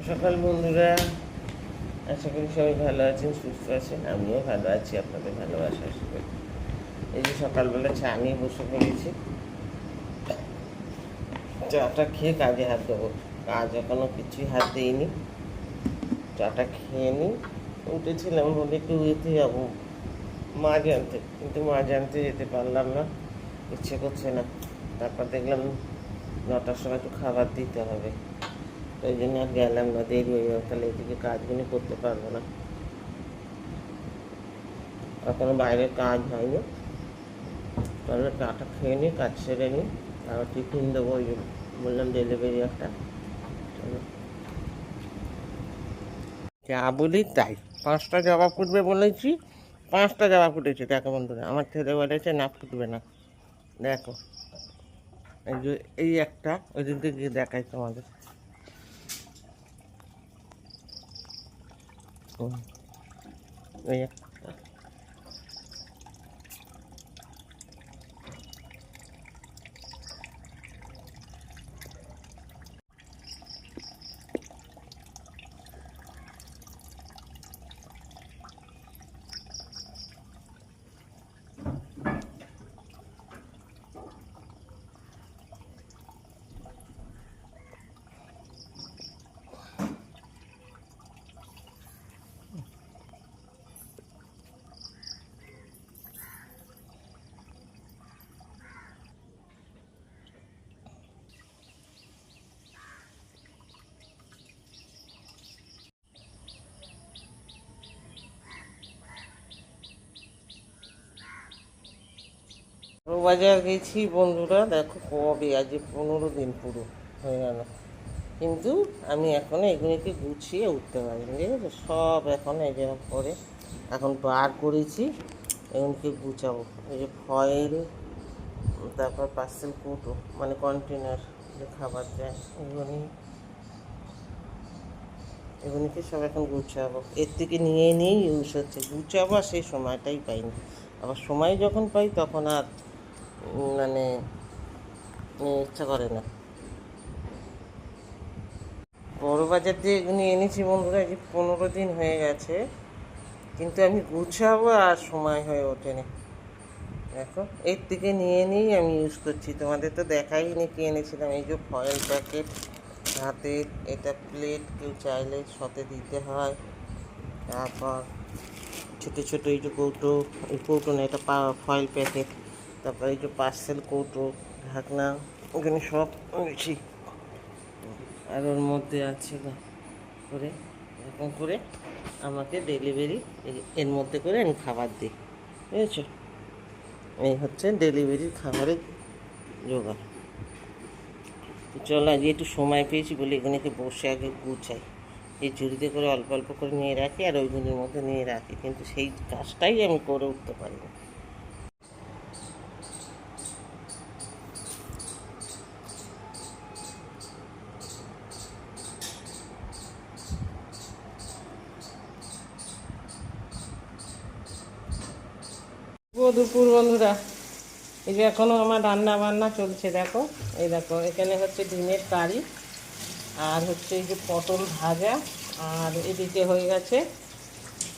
সকাল বন্ধুরা, আশা করি সবাই ভালো আছেন, সুস্থ আছেন। আমিও ভালো আছি, আপনাদের ভালোবাসা আশা করি। এই যে সকালবেলা চা নিয়ে বসে পড়েছি, চাটা খেয়ে কাজে হাত দেবো। কাজ এখনো কিছুই হাত দিইনি, চাটা খেয়ে নিই। উঠেছিলাম বলে একটু যেতে যাবো মাছ আনতে, কিন্তু মাছ আনতে যেতে পারলাম না, ইচ্ছে করছে না। তারপর দেখলাম 9টার সময় একটু খাবার দিতে হবে, ওই জন্য আর গেলাম না, দেরি হয়ে যাবে, তাহলে এদিকে কাজগুলো করতে পারবো না। এখনো বাইরের কাজ হয়নি, তাহলে চাটা খেয়ে নিই, কাজ সেরে নিই, আর টিফিন দেবো। ওই বললাম ডেলিভারি একটা, যা বলি তাই। 5টা জবা ফুটবে বলেছি, 5টা জবা ফুটেছে। দেখো বন্ধুরা, আমার ছেলে বলেছে না ফুটবে না। দেখো এই যে এই একটা, ওই দিনকে গিয়ে দেখাই তোমাদের। এই একটা, বাজার গেছি বন্ধুরা। দেখো কবে, আজ 15 দিন পুরো হয়ে গেল, কিন্তু আমি এখনো এগুলিকে গুছিয়ে উঠতে পারিনি। ঠিক আছে, সব এখন এই যেরকম করে এখন বার করেছি, এগুলিকে গুছাবো। এই যে ফয়েল, তারপর পার্সেল কৌটো, মানে কন্টেনার যে খাবার দেয়, এগুলিকে সব এখন গুছাবো। এর থেকে নিয়ে নিয়েই ইউজ হচ্ছে, গুছাবো আর সেই সময়টাই পাইনি। আবার সময় যখন পাই তখন আর মানে ইচ্ছা করে না। বড় বাজার দিয়ে এগুলি এনেছি বন্ধুরা, এই যে 15 দিন হয়ে গেছে, কিন্তু আমি গুছাবো আর সময় হয়ে ওঠেনি। দেখো এর থেকে নিয়ে নিয়েই আমি ইউজ করছি, তোমাদের তো দেখাইনি কি এনেছিলাম। এই যে ফয়েল প্যাকেট, হাতের এটা প্লেট, কেউ চাইলে সাথে দিতে হয়। তারপর ছোটো ছোটো এই যে কৌটো, এই কৌটো না, এটা ফয়েল প্যাকেট। তারপর এই যে পার্সেল কৌটো, ঢাকনা, ওখানে সব এনেছি। আর ওর মধ্যে আছে করে এরকম করে আমাকে ডেলিভারি, এর মধ্যে করে আমি খাবার দিই, বুঝেছো? এই হচ্ছে ডেলিভারির খাবারের জোগাড়। চলো আজকে একটু সময় পেয়েছি বলে এখানেকে বসে আগে গুছাই। এই ঝুড়িতে করে অল্প অল্প করে নিয়ে রাখি আর ওইগুলির মধ্যে নিয়ে রাখি, কিন্তু সেই কাজটাই আমি করে উঠতে পারি না। দুপুর বন্ধুরা, এই যে এখনও আমার রান্না বান্না চলছে। দেখো এই দেখো, এখানে হচ্ছে ডিমের কারি, আর হচ্ছে এই যে পটল ভাজা, আর এদিকে হয়ে গেছে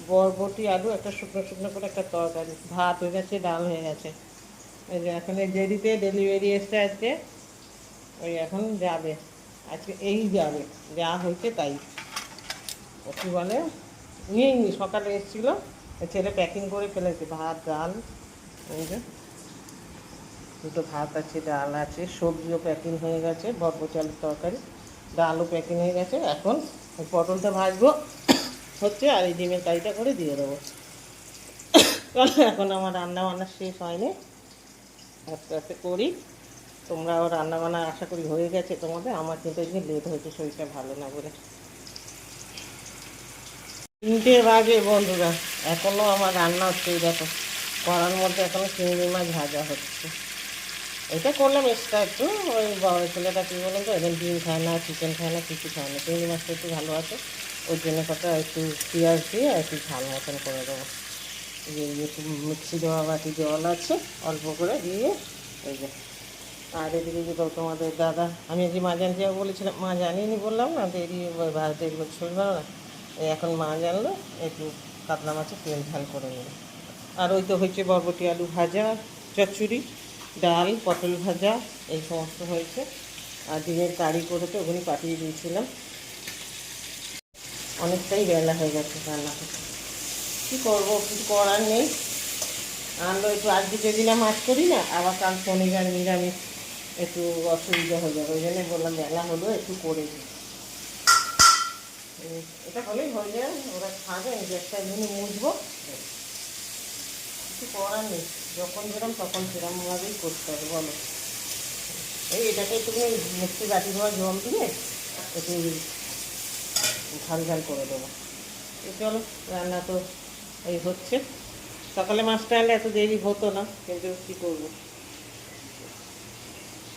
বরবটি আলু একটা শুকনো শুকনো করে একটা তরকারি, ভাত হয়ে গেছে, ডাল হয়ে গেছে। এই যে এখন এই দেরিতে ডেলিভারি এসছে আজকে, ওই এখন যাবে, আজকে এই যাবে, যা হয়েছে তাই। কী বলে, নিয়েই সকালে এসেছিলো, ছেলে প্যাকিং করে ফেলেছে, ভাত ডাল, এই যে দুটো ভাত আছে, ডাল আছে, সবজিও প্যাকিং হয়ে গেছে, বরবটি আলুর তরকারি, ডালও প্যাকিং হয়ে গেছে। এখন ওই পটলটা ভাজবো হচ্ছে, আর এই ডিমের কারিটা করে দিয়ে দেবো। এখন আমার রান্না বান্না শেষ হয়নি, আস্তে আস্তে করি। তোমরাও রান্না বান্না আশা করি হয়ে গেছে তোমাদের, আমার কিন্তু একদিন লেট হয়েছে, শরীরটা ভালো না বলে। 3টে বাজে বন্ধুরা, এখনও আমার রান্না হচ্ছে। এই দেখো কড়ার মধ্যে এখনও চিংড়ি মাছ ভাজা হচ্ছে। এটা করলাম এক্সট্রা একটু, ওই বড় ছেলেটা কী বলুন তো, এদের ডিম খায় না, চিকেন খায় না, কিছু খায় না, চিংড়ি মাছটা একটু ভালো আছে, ওই জন্য কথা একটু পেঁয়াজ দিয়ে একটু ঝাল মতন করে দেবো। যে একটু মিক্সি দেওয়া বাটি জল আছে অল্প করে দিয়ে, এই যে আর এদিকে যে তোমাদের দাদা, আমি যে মা জানতে যাবো বলেছিলাম, মা জানিনি বললাম না, দেরি দেরি শরীর ভালো না, এখন মা জানলো একটু কাতলা মাছের তেল ঝাল করে নেবে। আর ওই তো হয়েছে বরবটি আলু ভাজা, চচ্চড়ি, ডাল, পটল ভাজা, এই সমস্ত হয়েছে। আর ডিমের কারি করে তো ওখানে পাঠিয়ে দিয়েছিলাম। অনেকটাই বেলা হয়ে গেছে রান্না করতে, কী করবো, কিছু করার নেই। আনলো একটু, আজকে যেদিন মাছ করি না, আবার কাল শনিবার নিরামিষ, একটু অসুবিধা হয়ে যাবে, ওই জন্য বললাম বেলা হলো একটু করে দিই। এটা হলেই হয়ে যায়, ওরা খাবে, গ্যাসটা এমনি মুছবো, কিছু করার নেই। যখন যেরকম তখন সেরকমভাবেই করতে হবে, বলো। এটাকে একটুখানি মিক্সি বাটি ধোয়া জল দিয়ে একটু ঝাল ঝাল করে দেবো। চলো, রান্না তো এই হচ্ছে। সকালে মাছটা আনলে এত দেরি হতো না, কিন্তু কী করবো।